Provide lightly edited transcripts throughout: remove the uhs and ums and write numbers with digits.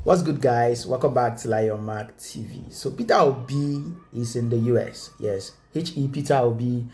What's good, guys? Welcome back to Lion Mark TV. So Peter Obi is in the US. Yes, Peter Obi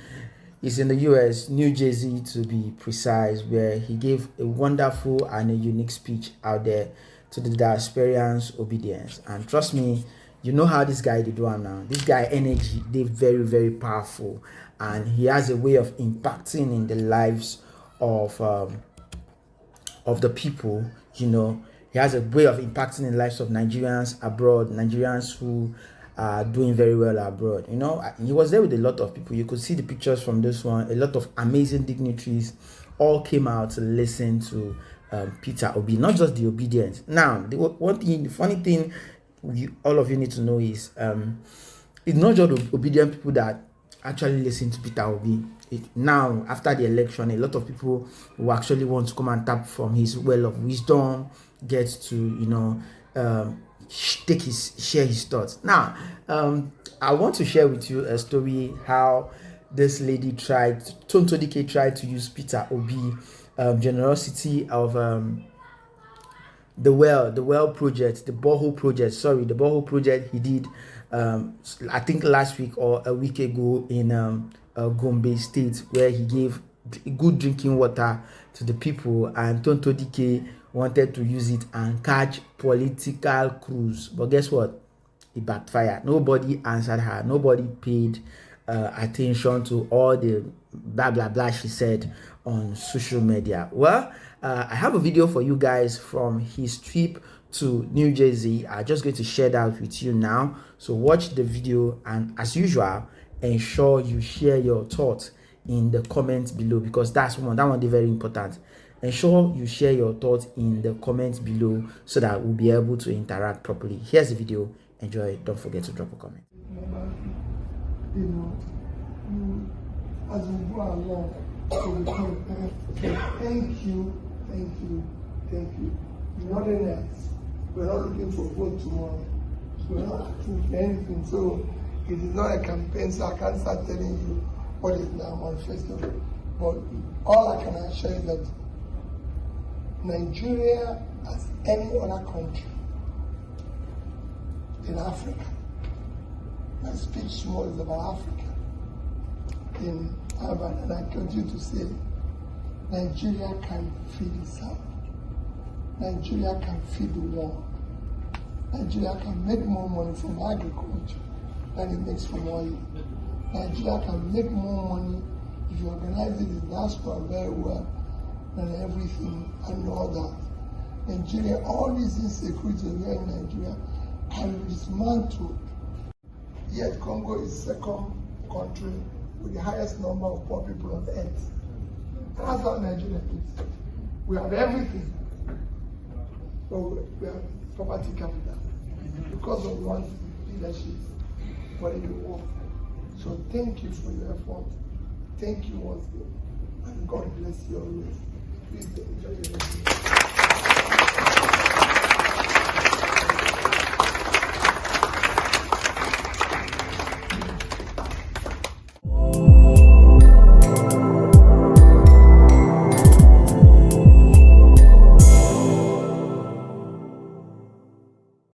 is in the US, New Jersey to be precise, where he gave a wonderful and a unique speech out there to the diasporans Obidient. And trust me, you know how this guy did one now. This guy energy, they very, very powerful, and he has a way of impacting in the lives of the people. You know, he has a way of impacting in the lives of Nigerians abroad, Nigerians who are doing very well abroad. You know, he was there with a lot of people. You could see the pictures from this one. A lot of amazing dignitaries all came out to listen to Peter Obi, not just the Obidient. Now, the funny thing all of you need to know is it's not just the Obidient people that actually listen to Peter Obi. Now, after the election, a lot of people who actually want to come and tap from his well of wisdom, get to, you know, share his thoughts. Now, I want to share with you a story how this lady Tonto Dike tried to use Peter Obi generosity of the well project, the borehole project he did I think last week or a week ago in Gombe State, where he gave good drinking water to the people, and Tonto Dike wanted to use it and catch political cruise. But guess what? It backfired. Nobody answered her. Nobody paid attention to all the blah blah blah she said on social media. Well, I have a video for you guys from his trip to New Jersey. I'm just going to share that with you now. So watch the video, and as usual, ensure you share your thoughts in the comments below, because that one is very important. Ensure you share your thoughts in the comments below so that we'll be able to interact properly. Here's the video. Enjoy. Don't forget to drop a comment. You know, as we go along, thank you. Nothing else. We're not looking for vote tomorrow. We're not asking for anything. So it is not a campaign, so I can't start telling you what is now manifesto. But all I can assure is that Nigeria, as any other country in Africa, my speech small is about Africa, in Abia, and I continue to say, Nigeria can feed itself. Nigeria can feed the world. Nigeria can make more money from agriculture than it makes from oil. Nigeria can make more money if you organize it in diaspora very well than everything and all that. Nigeria, all these insecurities here in Nigeria can be dismantled. Yet Congo is second country with the highest number of poor people on earth. That's how Nigeria is. We have everything, but we have poverty capital because of one leadership, but it will work. So thank you for your effort. Thank you once again, and God bless you always. Please enjoy your day.